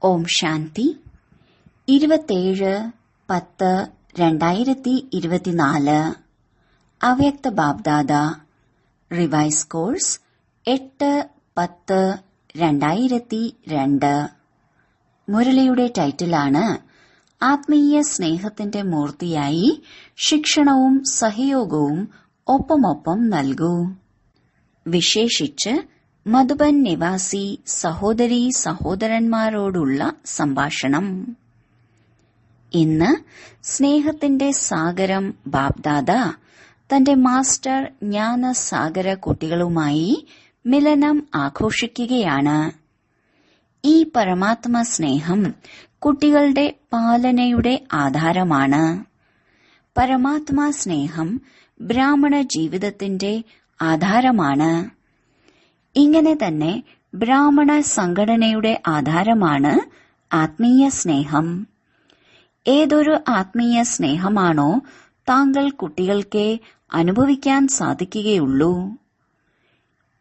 ഓം ശാന്തി. 27/10/2024 അവ്യക്ത BapDada. Revise course 8/10/2002. മുരളിയുടെ ടൈറ്റിലാണ് ആത്മീയ സ്നേഹത്തിന്റെ മൂർത്തിയായി ശിക്ഷണവും സഹയോഗവും ഒപ്പമൊപ്പം നൽകൂ. വിശേഷിച്ച് മധുബൻ നിവാസി സഹോദരീ സഹോദരന്മാരോടുള്ള സംഭാഷണം. ഇന്ന് സ്നേഹത്തിന്റെ സാഗരം ബാബ്ദാദ തന്റെ മാസ്റ്റർ ജ്ഞാനസാഗര കുട്ടികളുമായി മിലനം ആഘോഷിക്കുകയാണ്. ഈ പരമാത്മ സ്നേഹം കുട്ടികളുടെ പാലനയുടെ ആധാരമാണ്. പരമാത്മാ സ്നേഹം ബ്രാഹ്മണ ജീവിതത്തിന്റെ ആധാരമാണ്. ഇങ്ങനെ തന്നെ ബ്രാഹ്മണ സംഘടനയുടെ ആധാരമാണ് ആത്മീയ സ്നേഹം. ഏതൊരു ആത്മീയ സ്നേഹമാണോ താങ്കൾ കുട്ടികൾക്ക് അനുഭവിക്കാൻ സാധിക്കുകയുള്ളൂ.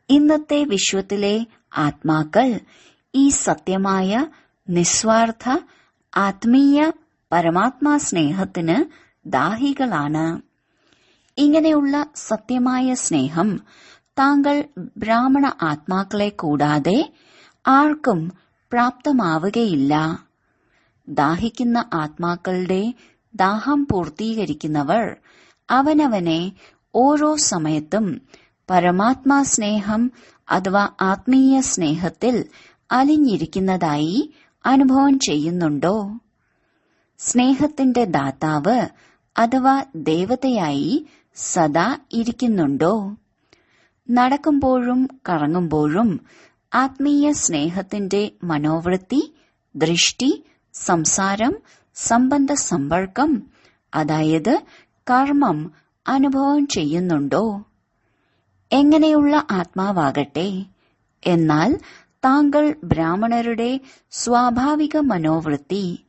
ഇന്നത്തെ വിശ്വത്തിലെ ആത്മാക്കൾ ഈ സത്യമായ നിസ്വാർത്ഥ ആത്മീയ പരമാത്മാ സ്നേഹത്തിന് ദാഹികളാണ്. ഇങ്ങനെയുള്ള സത്യമായ സ്നേഹം താങ്കൾ ബ്രാഹ്മണ ആത്മാക്കളെ കൂടാതെ ആർക്കും പ്രാപ്തമാവുകയില്ല. ദാഹിക്കുന്ന ആത്മാക്കളുടെ ദാഹം പൂർത്തീകരിക്കുന്നവർ അവനവനെ ഓരോ സമയത്തും പരമാത്മാ സ്നേഹം അഥവാ ആത്മീയ സ്നേഹത്തിൽ അലിഞ്ഞിരിക്കുന്നതായി അനുഭവം ചെയ്യുന്നുണ്ടോ? സ്നേഹത്തിന്റെ ദാതാവ് അഥവാ ദേവതയായി സദാ ഇരിക്കുന്നുണ്ടോ? നടക്കുമ്പോഴും കറങ്ങുമ്പോഴും ആത്മീയ സ്നേഹത്തിന്റെ മനോവൃത്തി, ദൃഷ്ടി, സംസാരം, സംബന്ധ സമ്പർക്കം അതായത് കർമ്മം അനുഭവം ചെയ്യുന്നുണ്ടോ? എങ്ങനെയുള്ള ആത്മാവാകട്ടെ, എന്നാൽ താങ്കൾ ബ്രാഹ്മണരുടെ സ്വാഭാവിക മനോവൃത്തി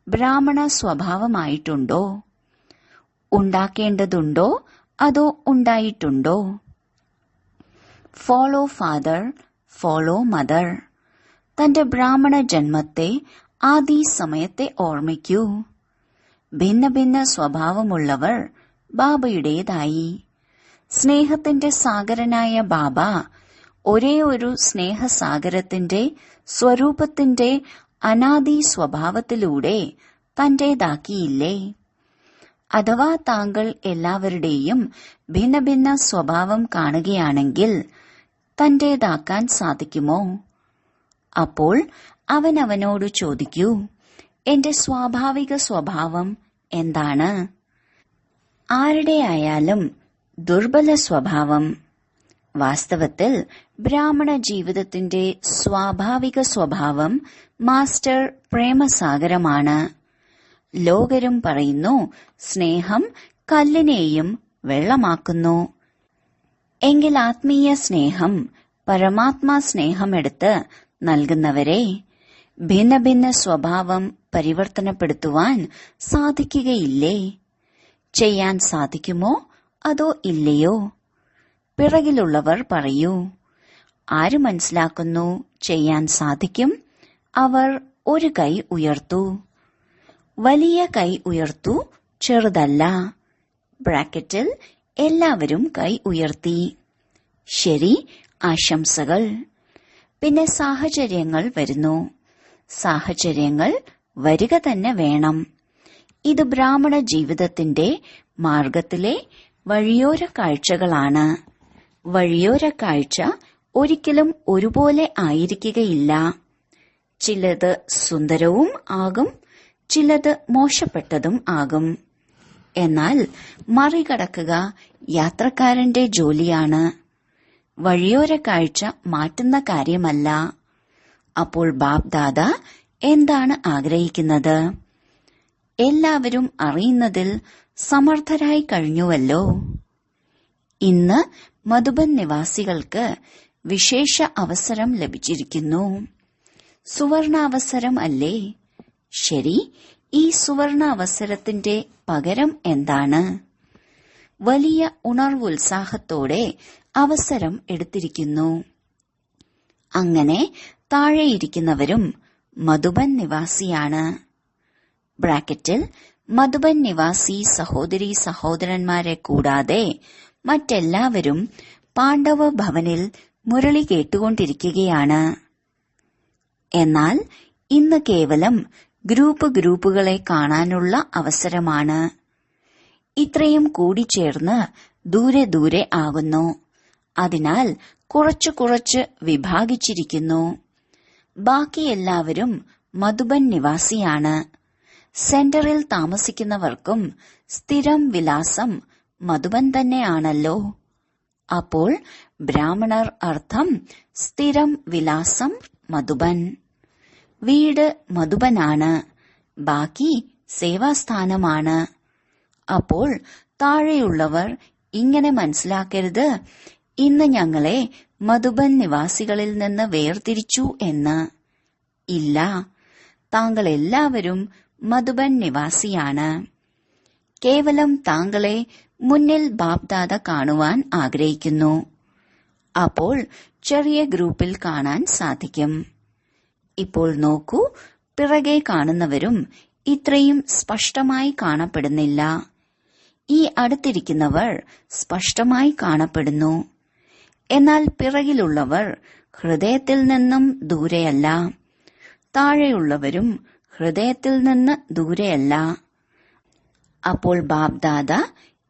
ബ്രാഹ്മണ സ്വഭാവമായിട്ടുണ്ടോ? ഉണ്ടാക്കേണ്ടതുണ്ടോ അതോ ഉണ്ടായിട്ടുണ്ടോ? Follow father, follow mother. തന്റെ ബ്രാഹ്മണ ജന്മത്തെ ആദി സമയത്തെ ഓർമ്മിക്കൂ. ഭിന്ന ഭിന്ന സ്വഭാവമുള്ളവർ ബാബയുടേതായി. സ്നേഹത്തിന്റെ സാഗരനായ ബാബ ഒരേ ഒരു സ്നേഹസാഗരത്തിന്റെ സ്വരൂപത്തിന്റെ അനാദി സ്വഭാവത്തിലൂടെ തന്റേതാക്കിയില്ലേ? അഥവാ താങ്കൾ എല്ലാവരുടെയും ഭിന്ന ഭിന്ന സ്വഭാവം കാണുകയാണെങ്കിൽ തന്റേതാക്കാൻ സാധിക്കുമോ? അപ്പോൾ അവനവനോട് ചോദിക്കൂ, എന്റെ സ്വാഭാവിക സ്വഭാവം എന്താണ്? ആരുടെയായാലും ദുർബല സ്വഭാവം. വാസ്തവത്തിൽ ബ്രാഹ്മണ ജീവിതത്തിന്റെ സ്വാഭാവിക സ്വഭാവം മാസ്റ്റർ പ്രേമസാഗരമാണ്. ലോകരും പറയുന്നു സ്നേഹം കല്ലിനെയും വെള്ളമാക്കുന്നു. എങ്കിൽ ആത്മീയ സ്നേഹം പരമാത്മാ സ്നേഹമെടുത്ത് നൽകുന്നവരെ ഭിന്ന ഭിന്ന സ്വഭാവം പരിവർത്തനപ്പെടുത്തുവാൻ സാധിക്കുകയില്ലേ? ചെയ്യാൻ സാധിക്കുമോ അതോ ഇല്ലയോ? പിറകിലുള്ളവർ പറയൂ. ആര് മനസ്സിലാക്കുന്നു ചെയ്യാൻ സാധിക്കും? അവർ ഒരു കൈ ഉയർത്തു. വലിയ കൈ ഉയർത്തു, ചെറുതല്ല. ബ്രാക്കറ്റിൽ എല്ലാവരും കൈ ഉയർത്തി. ശരി, ആശംസകൾ. പിന്നെ സാഹചര്യങ്ങൾ വരുന്നു. സാഹചര്യങ്ങൾ വരിക തന്നെ വേണം. ഇത് ബ്രാഹ്മണ ജീവിതത്തിന്റെ മാർഗത്തിലെ വഴിയോര കാഴ്ചകളാണ്. വഴിയോര കാഴ്ച ഒരിക്കലും ഒരുപോലെ ആയിരിക്കുകയില്ല. ചിലത് സുന്ദരവും ആകും, ചിലത് മോശപ്പെട്ടതും ആകും. എന്നാൽ മറികടക്കുക യാത്രക്കാരന്റെ ജോലിയാണ്. വഴിയോര കാഴ്ച മാറ്റുന്ന കാര്യമല്ല. അപ്പോൾ ബാബ്ദാദ എന്താണ് ആഗ്രഹിക്കുന്നത്? എല്ലാവരും അറിയുന്നതിൽ സമർത്ഥരായി കഴിഞ്ഞുവല്ലോ. ഇന്ന് മധുബൻ നിവാസികൾക്ക് വിശേഷ അവസരം ലഭിച്ചിരിക്കുന്നു. സുവർണാവസരം അല്ലേ? ശരി, ഈ സുവർണ അവസരത്തിന്റെ പകരം എന്താണ്? വലിയ ഉണർവുത്സാഹത്തോടെ അവസരം എടുത്തിരിക്കുന്നു. അങ്ങനെ താഴെയിരിക്കുന്നവരും മധുബൻ നിവാസിയാണ്. ബ്രാക്കറ്റിൽ മധുബൻ നിവാസി സഹോദരീ സഹോദരന്മാരെ കൂടാതെ മറ്റെല്ലാവരും പാണ്ഡവ ഭവനിൽ മുരളി കേട്ടുകൊണ്ടിരിക്കുകയാണ്. എന്നാൽ ഇന്ന് കേവലം ഗ്രൂപ്പുകളെ കാണാനുള്ള അവസരമാണ്. ഇത്രയും കൂടിച്ചേർന്ന് ദൂരെ ആകുന്നു. അതിനാൽ കുറച്ച് വിഭാഗിച്ചിരിക്കുന്നു. ബാക്കി എല്ലാവരും മധുബൻ നിവാസിയാണ്. സെന്ററിൽ താമസിക്കുന്നവർക്കും സ്ഥിരം വിലാസം മധുബൻ തന്നെയാണല്ലോ. അപ്പോൾ ബ്രാഹ്മണർ അർത്ഥം സ്ഥിരം വിലാസം മധുബൻ. വീട് മധുബനാണ്, ബാക്കി സേവാസ്ഥാനമാണ്. അപ്പോൾ താഴെയുള്ളവർ ഇങ്ങനെ മനസ്സിലാക്കരുത്, ഇന്ന് ഞങ്ങളെ മധുബൻ നിവാസികളിൽ നിന്ന് വേർതിരിച്ചു എന്ന്. ഇല്ല, താങ്കൾ എല്ലാവരും മധുബൻ നിവാസിയാണ്. കേവലം താങ്കളെ മുന്നിൽ ബാപ്ദാദ കാണുവാൻ ആഗ്രഹിക്കുന്നു. അപ്പോൾ ചെറിയ ഗ്രൂപ്പിൽ കാണാൻ സാധിക്കും. ഇപ്പോൾ നോക്കൂ, പിറകെ കാണുന്നവരും ഇത്രയും സ്പഷ്ടമായി കാണപ്പെടുന്നില്ല. ഈ അടുത്തിരിക്കുന്നവർ സ്പഷ്ടമായി കാണപ്പെടുന്നു. എന്നാൽ പിറകിലുള്ളവർ ഹൃദയത്തിൽ നിന്നും ദൂരെയല്ല. താഴെയുള്ളവരും ഹൃദയത്തിൽ നിന്ന് ദൂരെയല്ല. അപ്പോൾ ബാപ്ദാദ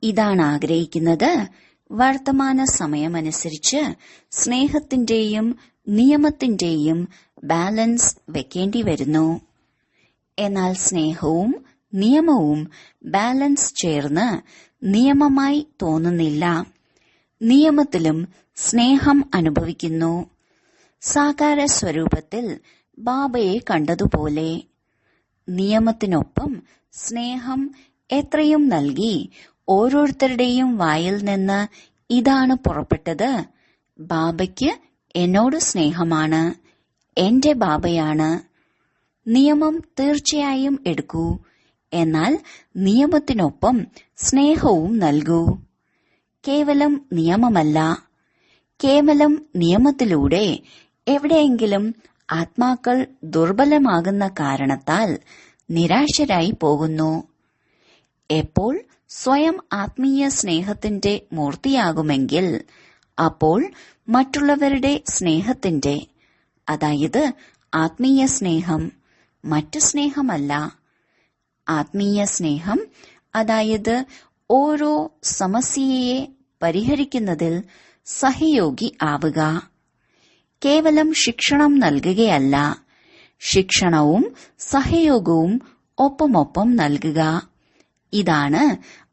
ഇതാണ് ആഗ്രഹിക്കുന്നത്. വർത്തമാന സമയമനുസരിച്ച് സ്നേഹത്തിന്റെയും നിയമത്തിന്റെയും ബാലൻസ് വെക്കേണ്ടി വരുന്നു. എന്നാൽ സ്നേഹവും നിയമവും ബാലൻസ് ചേർന്ന് നിയമമായി തോന്നുന്നില്ല. നിയമത്തിലും സ്നേഹം അനുഭവിക്കുന്നു. സാകാര സ്വരൂപത്തിൽ ബാബയെ കണ്ടതുപോലെ നിയമത്തിനൊപ്പം സ്നേഹം എത്രയും നൽകി ഓരോരുത്തരുടെയും വായിൽ നിന്ന് ഇതാണ് പുറപ്പെട്ടത്: ബാബയ്ക്ക് എന്നോട് സ്നേഹമാണ്, എന്റെ ബാബയാണ്. നിയമം തീർച്ചയായും എടുക്കൂ, എന്നാൽ നിയമത്തിനൊപ്പം സ്നേഹവും നൽകൂ. കേവലം നിയമമല്ല. കേവലം നിയമത്തിലൂടെ എവിടെയെങ്കിലും ആത്മാക്കൾ ദുർബലമാകുന്ന കാരണത്താൽ നിരാശരായി പോകുന്നു. എപ്പോൾ സ്വയം ആത്മീയ സ്നേഹത്തിന്റെ മൂർത്തിയാകുമെങ്കിൽ അപ്പോൾ മറ്റുള്ളവരുടെ സ്നേഹത്തിന്റെ, അതായത് ആത്മീയ സ്നേഹം, മറ്റു സ്നേഹമല്ല. ആത്മീയ സ്നേഹം അതായത് ഓരോ സമസ്യയെ പരിഹരിക്കുന്നതിൽ സഹയോഗി ആവുക. കേവലം ശിക്ഷണം നൽകുകയല്ല, ശിക്ഷണവും സഹയോഗവും ഒപ്പമൊപ്പം നൽകുക. ഇതാണ്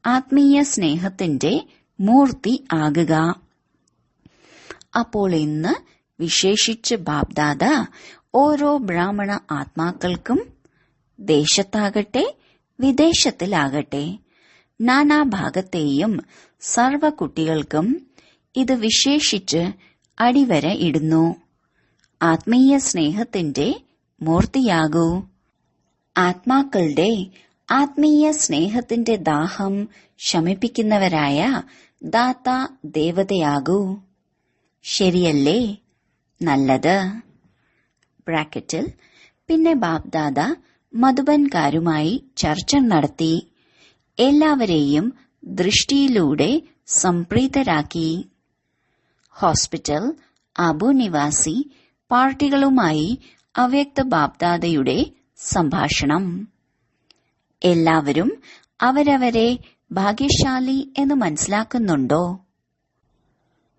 ആത്മീയ സ്നേഹത്തിന്റെ മൂർത്തി ആകുക. അപ്പോൾ ഇന്ന് വിശേഷിച്ച് ബാപ്ദാദ ഓരോ ബ്രാഹ്മണ ആത്മാക്കൾക്കും ദേശത്താകട്ടെ വിദേശത്തിലാകട്ടെ നാനാഭാഗത്തെയും സർവ കുട്ടികൾക്കും ഇത് വിശേഷിച്ച് അടിവര ഇടുന്നു. ആത്മീയ സ്നേഹത്തിന്റെ മൂർത്തിയാകൂ. ആത്മാക്കളുടെ ആത്മീയ സ്നേഹത്തിന്റെ ദാഹം ശമിപ്പിക്കുന്നവരായ ദാത ദേവതയാകൂ. ശരിയല്ലേ? നല്ലത്. ബ്രാക്കറ്റിൽ പിന്നെ ബാപ്ദാദ മധുബൻകാരുമായി ചർച്ച നടത്തി. എല്ലാവരെയും ദൃഷ്ടിയിലൂടെ സംപ്രീതരാക്കി. ഹോസ്പിറ്റൽ, അബു നിവാസി പാർട്ടികളുമായി അവ്യക്ത ബാപ്ദാദയുടെ സംഭാഷണം. എല്ലാവരും അവരവരെ ഭാഗ്യശാലി എന്ന് മനസ്സിലാക്കുന്നുണ്ടോ?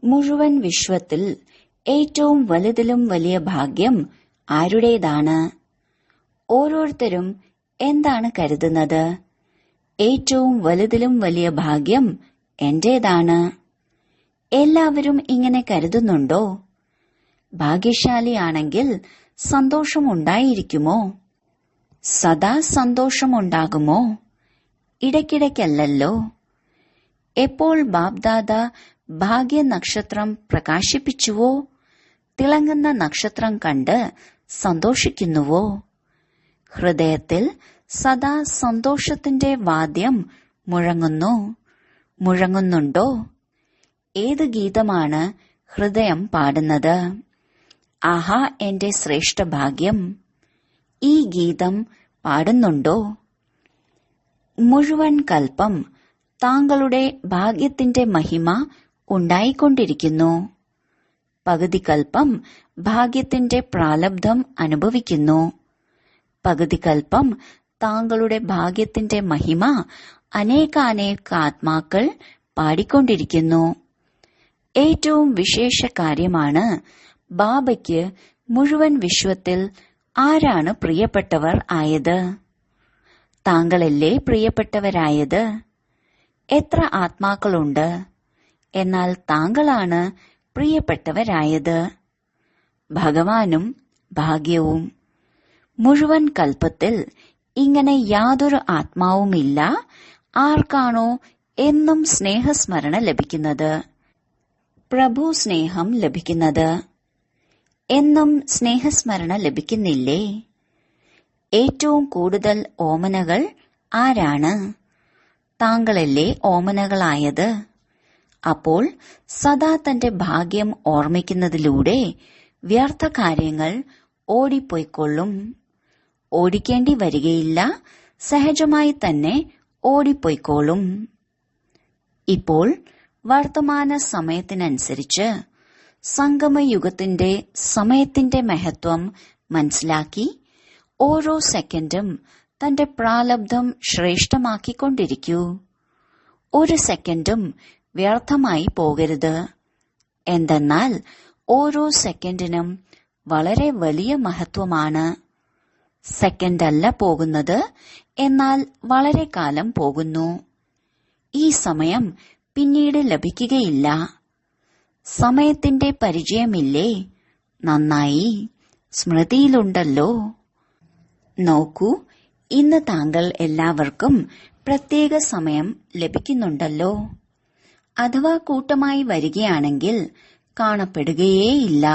മുഴുവൻ വിശ്വത്തിൽ ഏറ്റവും വലുതിലും വലിയ ഭാഗ്യം ആരുടേതാണ്? ഓരോരുത്തരും എന്താണ് കരുതുന്നത്? ഏറ്റവും വലുതിലും വലിയ ഭാഗ്യം എന്റേതാണ്. എല്ലാവരും ഇങ്ങനെ കരുതുന്നുണ്ടോ? ഭാഗ്യശാലിയാണെങ്കിൽ സന്തോഷമുണ്ടായിരിക്കുമോ? സദാ സന്തോഷമുണ്ടാകുമോ? ഇടയ്ക്കിടയ്ക്കല്ലല്ലോ. എപ്പോൾ ബാപ്ദാദ ഭാഗ്യ നക്ഷത്രം പ്രകാശിപ്പിച്ചുവോ, തിളങ്ങുന്ന നക്ഷത്രം കണ്ട് സന്തോഷിക്കുന്നുവോ? ഹൃദയത്തിൽ സദാ സന്തോഷത്തിന്റെ വാദ്യം മുഴങ്ങുന്നുണ്ടോ? ഏത് ഗീതമാണ് ഹൃദയം പാടുന്നത്? ആഹാ, എന്റെ ശ്രേഷ്ഠ ഭാഗ്യം! ഈ ഗീതം പാടുന്നുണ്ടോ? മുഴുവൻ കൽപ്പം താങ്കളുടെ ഭാഗ്യത്തിന്റെ മഹിമ ഉണ്ടായിക്കൊണ്ടിരിക്കുന്നു. പകുതി കൽപ്പം ഭാഗ്യത്തിന്റെ പ്രാലബ്ധം അനുഭവിക്കുന്നു. പകുതി കൽപ്പം താങ്കളുടെ ഭാഗ്യത്തിന്റെ മഹിമ അനേകാനേക ആത്മാക്കൾ പാടിക്കൊണ്ടിരിക്കുന്നു. ഏറ്റവും വിശേഷ കാര്യമാണ് ബാബയ്ക്ക് മുഴുവൻ വിശ്വത്തിൽ ആരാണ് പ്രിയപ്പെട്ടവർ ആയത്? താങ്കളല്ലേ പ്രിയപ്പെട്ടവരായത്? എത്ര ആത്മാക്കളുണ്ട്, എന്നാൽ താങ്കളാണ് പ്രിയപ്പെട്ടവരായത്. ഭഗവാനും ഭാഗ്യവും. മുഴുവൻ കൽപ്പത്തിൽ ഇങ്ങനെ യാതൊരു ആത്മാവുമില്ല ആർക്കാണോ എന്നും സ്നേഹസ്മരണ ലഭിക്കുന്നത്, പ്രഭു സ്നേഹം ലഭിക്കുന്നത്. എന്നും സ്നേഹസ്മരണ ലഭിക്കുന്നില്ലേ? ഏറ്റവും കൂടുതൽ ഓമനകൾ ആരാണ്? താങ്കളല്ലേ ഓമനകളായത്? അപ്പോൾ സദാ തന്റെ ഭാഗ്യം ഓർമ്മിക്കുന്നതിലൂടെ വ്യർത്ഥ കാര്യങ്ങൾ ഓടിപ്പോയിക്കൊള്ളും. ഓടിക്കേണ്ടി വരികയില്ല, സഹജമായി തന്നെ ഓടിപ്പോയിക്കോളും. ഇപ്പോൾ വർത്തമാന സമയത്തിനനുസരിച്ച് സംഗമയുഗത്തിന്റെ സമയത്തിന്റെ മഹത്വം മനസ്സിലാക്കി ഓരോ സെക്കൻഡും തന്റെ പ്രാലബ്ധം ശ്രേഷ്ഠമാക്കിക്കൊണ്ടിരിക്കൂ. ഒരു സെക്കൻഡും വ്യർത്ഥമായി പോകരുത്. എന്തെന്നാൽ ഓരോ സെക്കൻഡിനും വളരെ വലിയ മഹത്വമാണ്. സെക്കൻഡല്ല പോകുന്നത്, എന്നാൽ വളരെ കാലം പോകുന്നു. ഈ സമയം പിന്നീട് ലഭിക്കുകയില്ല. സമയത്തിന്റെ പരിചയമില്ലേ? നന്നായി, സ്മൃതിയിലുണ്ടല്ലോ. നോക്കൂ, ഇന്ന് താങ്കൾ എല്ലാവർക്കും പ്രത്യേക സമയം ലഭിക്കുന്നുണ്ടല്ലോ. അഥവാ കൂട്ടമായി വരികയാണെങ്കിൽ കാണപ്പെടുകയേയില്ല.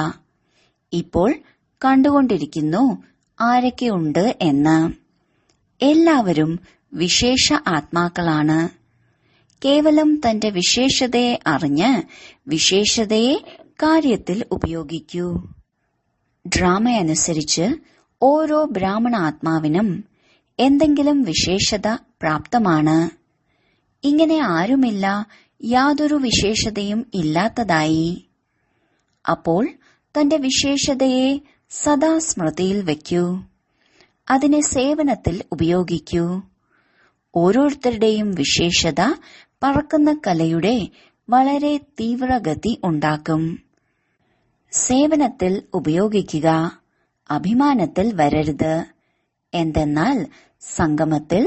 ഇപ്പോൾ കണ്ടുകൊണ്ടിരിക്കുന്നു ആരൊക്കെയുണ്ട് എന്ന്. എല്ലാവരും വിശേഷ ആത്മാക്കളാണ്. കേവലം തന്റെ വിശേഷതയെ അറിഞ്ഞ് വിശേഷതയെ കാര്യത്തിൽ ഉപയോഗിക്കൂ. ഡ്രാമയനുസരിച്ച് ഓരോ ബ്രാഹ്മണ ആത്മാവിനും എന്തെങ്കിലും വിശേഷത പ്രാപ്തമാണ്. ഇങ്ങനെ ആരുമില്ല യാതൊരു വിശേഷതയും ഇല്ലാത്തതായി. അപ്പോൾ തന്റെ വിശേഷതയെ സദാ സ്മൃതിയിൽ വയ്ക്കൂ. അതിനെ സേവനത്തിൽ ഉപയോഗിക്കൂ. ഓരോരുത്തരുടെയും വിശേഷത പറക്കുന്ന കലയുടെ വളരെ തീവ്രഗതി ഉണ്ടാക്കും. സേവനത്തിൽ ഉപയോഗിക്കുക, അഭിമാനത്തിൽ വരരുത്. എന്തെന്നാൽ സംഗമത്തിൽ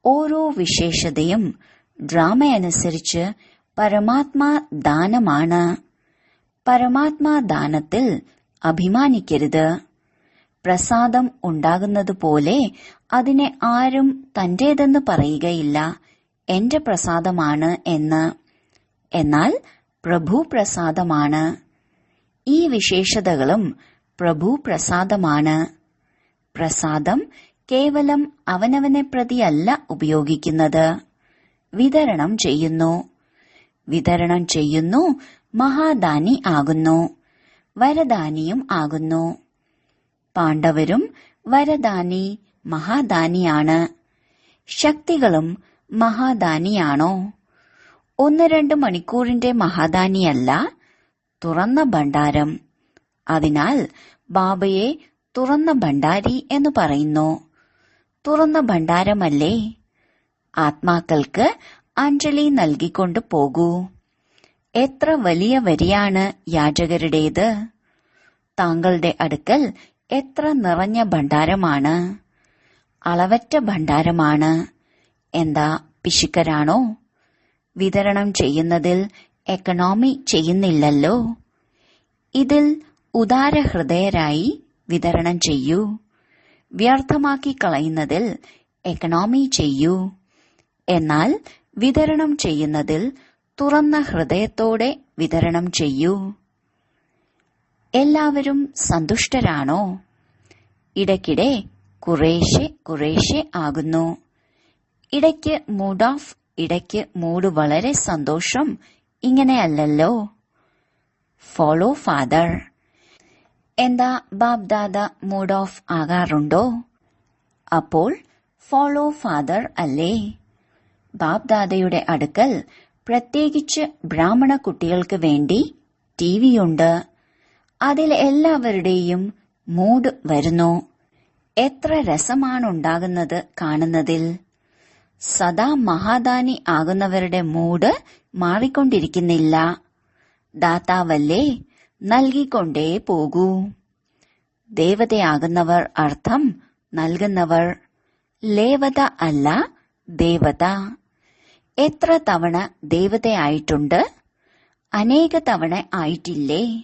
ഓരോ വിശേഷതയും ഡ്രാമയനുസരിച്ച് പരമാത്മാ ദാനമാണ്. പരമാത്മാ ദാനത്തിൽ അഭിമാനിക്കരുത്. പ്രസാദം ഉണ്ടാകുന്നതുപോലെ അതിനെ ആരും തന്റേതെന്ന് പറയുകയില്ല, എന്റെ പ്രസാദമാണ് എന്ന്. എന്നാൽ പ്രഭു പ്രസാദമാണ്. ഈ വിശേഷതകളും പ്രഭു പ്രസാദമാണ്. പ്രസാദം കേവലം അവനവനെ പ്രതിയല്ല ഉപയോഗിക്കുന്നത്, വിതരണം ചെയ്യുന്നു. വിതരണം ചെയ്യുന്നു, മഹാദാനി ആകുന്നു, വരദാനിയും ആകുന്നു. പാണ്ഡവരും വരദാനി മഹാദാനിയാണ്. ശക്തികളും മഹാദാനിയാണോ? 1-2 മണിക്കൂറിന്റെ മഹാദാനിയല്ല, തുറന്ന ഭണ്ഡാരം. അതിനാൽ ബാബയെ തുറന്ന ഭണ്ഡാരി എന്ന് പറയുന്നു. തുറന്ന ഭണ്ഡാരമല്ലേ? ആത്മാക്കൾക്ക് അഞ്ജലി നൽകിക്കൊണ്ട് പോകൂ. എത്ര വലിയ വരിയാണ് യാചകരുടേത്! താങ്കളുടെ അടുക്കൽ എത്ര നിറഞ്ഞ ഭണ്ഡാരമാണ്! അളവറ്റ ഭണ്ഡാരമാണ്. എന്താ പിശുക്കരാണോ? വിതരണം ചെയ്യുന്നതിൽ എക്കണോമി ചെയ്യുന്നില്ലല്ലോ. ഇതിൽ ഉദാരഹൃദയരായി വിതരണം ചെയ്യൂ. വ്യർത്ഥമാക്കി കളയുന്നതിൽ എക്കണോമി ചെയ്യൂ. എന്നാൽ വിതരണം ചെയ്യുന്നതിൽ തുറന്ന ഹൃദയത്തോടെ വിതരണം ചെയ്യൂ. എല്ലാവരും സന്തുഷ്ടരാണോ? ഇടയ്ക്കിടെ കുറേശ്ശെ കുറേശ്ശെ ആകുന്നു. ഇടയ്ക്ക് മൂഡ് ഓഫ്, ഇടയ്ക്ക് മൂഡ് വളരെ സന്തോഷം. ഇങ്ങനെയല്ലല്ലോ. Follow father. എന്താ ബാബ്ദാദ മൂഡ് ഓഫ് ആകാറുണ്ടോ? അപ്പോൾ ഫോളോ ഫാദർ അല്ലേ? ബാബ്ദാദയുടെ അടുക്കൽ പ്രത്യേകിച്ച് ബ്രാഹ്മണ കുട്ടികൾക്ക് വേണ്ടി ടിവിയുണ്ട്. അതിൽ എല്ലാവരുടെയും മൂഡ് വരുന്നു. എത്ര രസമാണുണ്ടാകുന്നത് കാണുന്നതിൽ. സദാ മഹാദാനി ആകുന്നവരുടെ മൂഡ് മാറിക്കൊണ്ടിരിക്കുന്നില്ല. ദാതാവല്ലേ, നൽകിക്കൊണ്ടേ പോകൂ. ദേവതയാകുന്നവർ അർത്ഥം നൽകുന്നവർ. ലേവത അല്ല, ദേവത. എത്ര തവണ ദേവതയായിട്ടുണ്ട്? അനേക തവണ ആയിട്ടില്ലേ?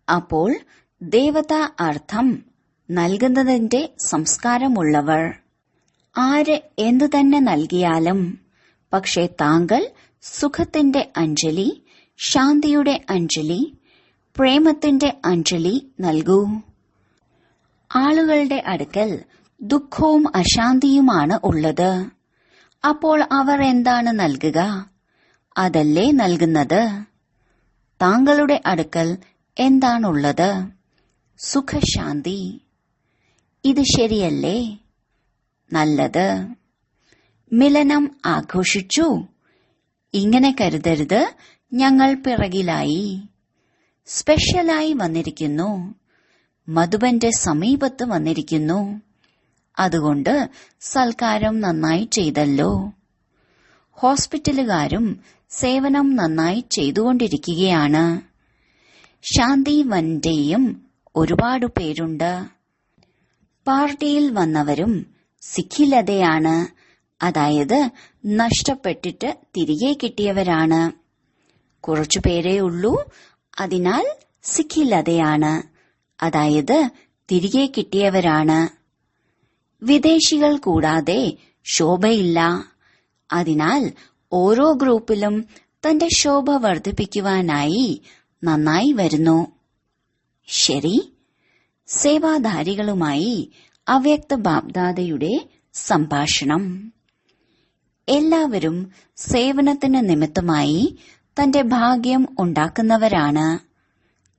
അപ്പോൾ ദേവത അർത്ഥം നൽകുന്നതിന്റെ സംസ്കാരമുള്ളവർ. ആര് എന്തു തന്നെ നൽകിയാലും, പക്ഷേ താങ്കൾ സുഖത്തിന്റെ അഞ്ജലി, ശാന്തിയുടെ അഞ്ജലി, പ്രേമത്തിന്റെ അഞ്ജലി നൽകൂ. ആളുകളുടെ അടുക്കൽ ദുഃഖവും അശാന്തിയുമാണ് ഉള്ളത്. അപ്പോൾ അവർ എന്താണ് നൽകുക? അതല്ലേ നൽകുന്നത്. താങ്കളുടെ അടുക്കൽ എന്താണുള്ളത്? സുഖശാന്തി. ഇത് ശരിയല്ലേ? നല്ലത്. മിലനം ആഘോഷിച്ചു. ഇങ്ങനെ കരുതരുത്, ഞങ്ങൾ പിറകിലായി. സ്പെഷ്യലായി വന്നിരിക്കുന്നു. മധുബന്റെ സമീപത്ത് വന്നിരിക്കുന്നു. അതുകൊണ്ട് സൽക്കാരം നന്നായി ചെയ്തല്ലോ. ഹോസ്പിറ്റലുകാരും സേവനം നന്നായി ചെയ്തുകൊണ്ടിരിക്കുകയാണ്. ശാന്തിവന്റെയും ഒരുപാട് പേരുണ്ട്. പാർട്ടിയിൽ വന്നവരും സിഖിലതയാണ്, അതായത് നഷ്ടപ്പെട്ടിട്ട് തിരികെ കിട്ടിയവരാണ്. കുറച്ചുപേരേ ഉള്ളൂ, അതിനാൽ സിഖിലതയാണ്, അതായത് തിരികെ കിട്ടിയവരാണ്. വിദേശികൾ കൂടാതെ ശോഭയില്ല. അതിനാൽ ഓരോ ഗ്രൂപ്പിലും തന്റെ ശോഭ വർദ്ധിപ്പിക്കുവാനായി നന്നായി വരുന്നു. ശരി. സേവാധാരികളുമായി അവ്യക്ത ബാബ്ദാദയുടെ സംഭാഷണം. എല്ലാവരും സേവനത്തിന് നിമിത്തമായി തന്റെ ഭാഗ്യം ഉണ്ടാക്കുന്നവരാണ്.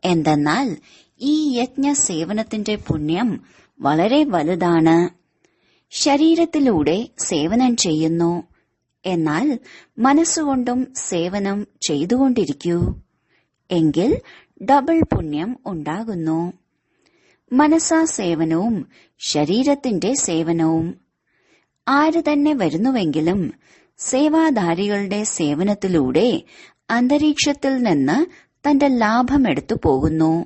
എന്തെന്നാൽ ഈ യജ്ഞ സേവനത്തിന്റെ പുണ്യം വളരെ വലുതാണ്. ശരീരത്തിലൂടെ സേവനം ചെയ്യുന്നു, എന്നാൽ മനസ്സുകൊണ്ടും സേവനം ചെയ്തുകൊണ്ടിരിക്കൂ. എങ്കിൽ ഡബിൾ പുണ്യം ഉണ്ടാകുന്നു. മനസ്സാ സേവനവും ശരീരത്തിന്റെ സേവനവും. ആര് തന്നെ വരുന്നുവെങ്കിലും സേവാധാരികളുടെ സേവനത്തിലൂടെ അന്തരീക്ഷത്തിൽ നിന്ന് തന്റെ ലാഭമെടുത്തു പോകുന്നു.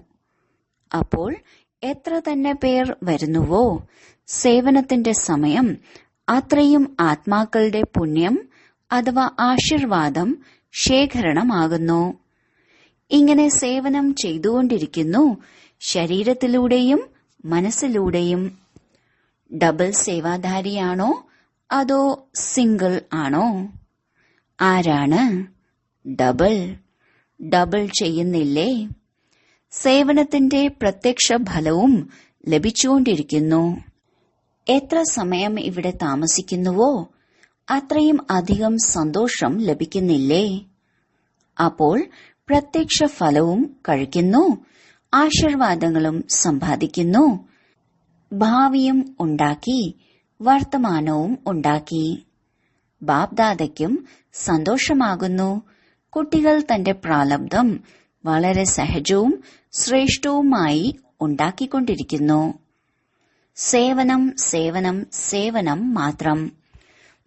അപ്പോൾ എത്ര തന്നെ പേർ വരുന്നുവോ, സേവനത്തിന്റെ സമയം അത്രയും ആത്മാക്കളുടെ പുണ്യം അഥവാ ആശീർവാദം ശേഖരണമാകുന്നു. ഇങ്ങനെ സേവനം ചെയ്തുകൊണ്ടിരിക്കുന്നു, ശരീരത്തിലൂടെയും മനസ്സിലൂടെയും. ഡബിൾ സേവാധാരിയാണോ അതോ സിംഗിൾ ആണോ? ആരാണ് ഡബിൾ? ഡബിൾ ചെയ്യുന്നില്ലേ? സേവനത്തിന്റെ പ്രത്യക്ഷ ഫലവും ലഭിച്ചുകൊണ്ടിരിക്കുന്നു. എത്ര സമയം ഇവിടെ താമസിക്കുന്നുവോ അത്രയും അധികം സന്തോഷം ലഭിക്കുന്നില്ലേ? അപ്പോൾ പ്രത്യക്ഷ ഫലവും കഴിക്കുന്നു, ആശീർവാദങ്ങളും സമ്പാദിക്കുന്നു. ഭാവിയും ഉണ്ടാക്കി, വർത്തമാനവും ഉണ്ടാക്കി. ബാപ്ദാദയ്ക്കും സന്തോഷമാകുന്നു. കുട്ടികൾ തന്റെ പ്രാലബ്ധം വളരെ സഹജവും ശ്രേഷ്ഠവുമായി ഉണ്ടാക്കിക്കൊണ്ടിരിക്കുന്നു. സേവനം സേവനം സേവനം മാത്രം.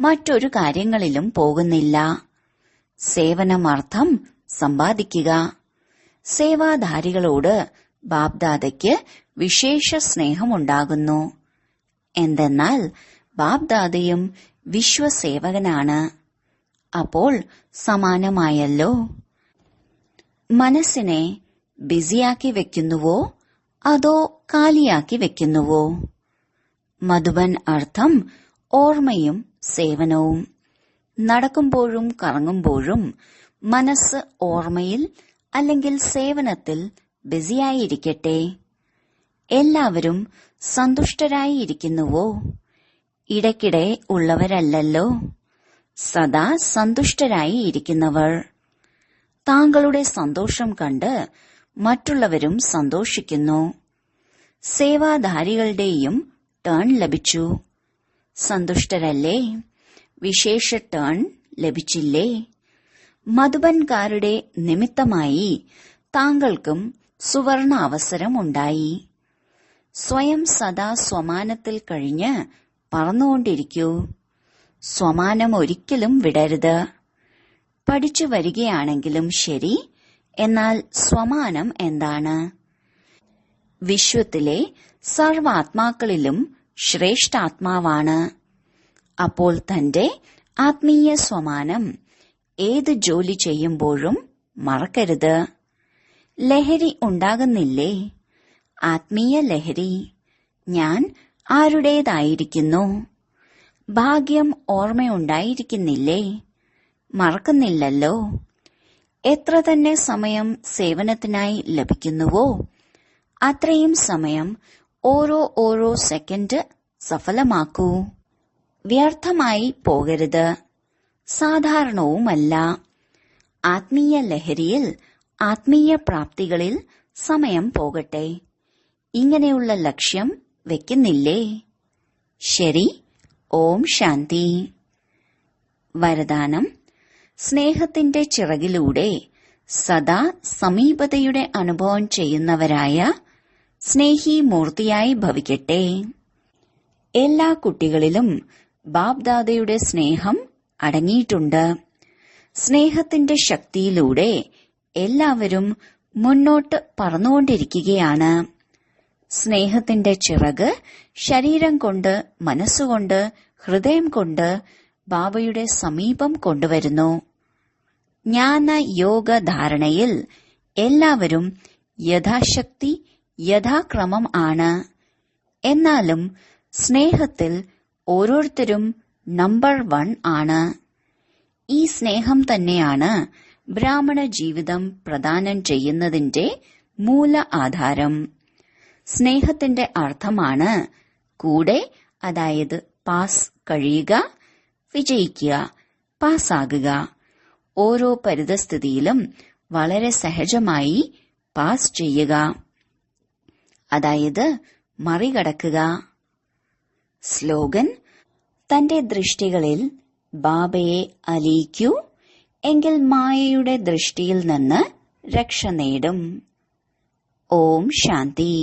മറ്റൊരു കാര്യങ്ങളിലും പോകുന്നില്ല. സേവനമർത്ഥം സമ്പാദിക്കുക. സേവാധാരികളോട് ബാപ്ദാദയ്ക്ക് വിശേഷ സ്നേഹമുണ്ടാകുന്നു. എന്തെന്നാൽ ബാപ്ദാദയും വിശ്വസേവകനാണ്. അപ്പോൾ സമാനമായല്ലോ. മനസ്സിനെ ബിസിയാക്കി വെക്കുന്നുവോ അതോ കാലിയാക്കി വെക്കുന്നുവോ? മധുബൻ അർത്ഥം ഓർമ്മയും സേവനവും. നടക്കുമ്പോഴും കറങ്ങുമ്പോഴും മനസ്സ് ഓർമ്മയിൽ അല്ലെങ്കിൽ സേവനത്തിൽ ബിസിയായിരിക്കട്ടെ. എല്ലാവരും സന്തുഷ്ടരായി ഇരിക്കുന്നുവോ? ഇടയ്ക്കിടെ ഉള്ളവരല്ലല്ലോ, സദാ സന്തുഷ്ടരായി ഇരിക്കുന്നവർ. താങ്കളുടെ സന്തോഷം കണ്ട് മറ്റുള്ളവരും സന്തോഷിക്കുന്നു. സേവാധാരികളുടെയും ടേൺ ലഭിച്ചു. സന്തുഷ്ടരല്ലേ? വിശേഷ ടേൺ ലഭിച്ചില്ലേ? മധുബൻകാരുടെ നിമിത്തമായി താങ്കൾക്കും സുവർണ അവസരം ഉണ്ടായി. സ്വയം സദാ സ്വമാനത്തിൽ കഴിഞ്ഞ് പറന്നുകൊണ്ടിരിക്കൂ. സ്വമാനം ഒരിക്കലും വിടരുത്. പഠിച്ചു വരികയാണെങ്കിലും ശരി. എന്നാൽ സ്വമാനം എന്താണ്? വിശ്വത്തിലെ സർവാത്മാക്കളിലും ശ്രേഷ്ഠാത്മാവാണ്. അപ്പോൾ തന്റെ ആത്മീയ സ്വമാനം ഏത് ജോലി ചെയ്യുമ്പോഴും മറക്കരുത്. ലഹരി ഉണ്ടാകുന്നില്ലേ? ആത്മീയ ലഹരി. ഞാൻ ആരുടേതായിരിക്കുന്നു? ഭാഗ്യം ഓർമ്മയുണ്ടായിരിക്കുന്നില്ലേ? മറക്കുന്നില്ലല്ലോ. എത്ര തന്നെ സമയം സേവനത്തിനായി ലഭിക്കുന്നുവോ അത്രയും സമയം ഓരോ സെക്കൻഡ് സഫലമാക്കൂ. വ്യർത്ഥമായി പോകരുത്. സാധാരണവുമല്ല. ആത്മീയ ലഹരിയിൽ, ആത്മീയ പ്രാപ്തികളിൽ സമയം പോകട്ടെ. ഇങ്ങനെയുള്ള ലക്ഷ്യം വെക്കുന്നില്ലേ? ശരി. ഓം ശാന്തി. വരദാനം: സ്നേഹത്തിന്റെ ചിറകിലൂടെ സദാ സമീപതയുടെ അനുഭവം ചെയ്യുന്നവരായ സ്നേഹി മൂർത്തിയായി ഭവിക്കട്ടെ. എല്ലാ കുട്ടികളിലും ബാബ്ദാദയുടെ സ്നേഹം അടങ്ങിയിട്ടുണ്ട്. സ്നേഹത്തിന്റെ ശക്തിയിലൂടെ എല്ലാവരും മുന്നോട്ട് പറന്നുകൊണ്ടിരിക്കുകയാണ്. സ്നേഹത്തിന്റെ ചിറക് ശരീരം കൊണ്ട്, മനസ്സുകൊണ്ട്, ഹൃദയം കൊണ്ട് ബാബയുടെ സമീപം കൊണ്ടുവരുന്നു. ജ്ഞാന യോഗ ധാരണയിൽ എല്ലാവരും യഥാശക്തി, യഥാക്രമം ആണ്. എന്നാലും സ്നേഹത്തിൽ ഓരോരുത്തരും നമ്പർ 1 ആണ്. ഈ സ്നേഹം തന്നെയാണ് ബ്രാഹ്മണ ജീവിതം പ്രദാനം ചെയ്യുന്നതിന്റെ മൂല ആധാരം. സ്നേഹത്തിന്റെ അർത്ഥമാണ് കൂടെ, അതായത് പാസ് കഴിയുക, വിജയിക്കുക, പാസ്സാകുക. ഓരോ പരിതസ്ഥിതിയിലും വളരെ സഹജമായി പാസ് ചെയ്യുക, അതായത് മറികടക്കുക. സ്ലോഗൻ: തന്റെ ദൃഷ്ടികളിൽ ബാബയെ അലിയിക്കൂ, എങ്കിൽ മായയുടെ ദൃഷ്ടിയിൽ നിന്ന് രക്ഷ നേടും. ഓം ശാന്തി.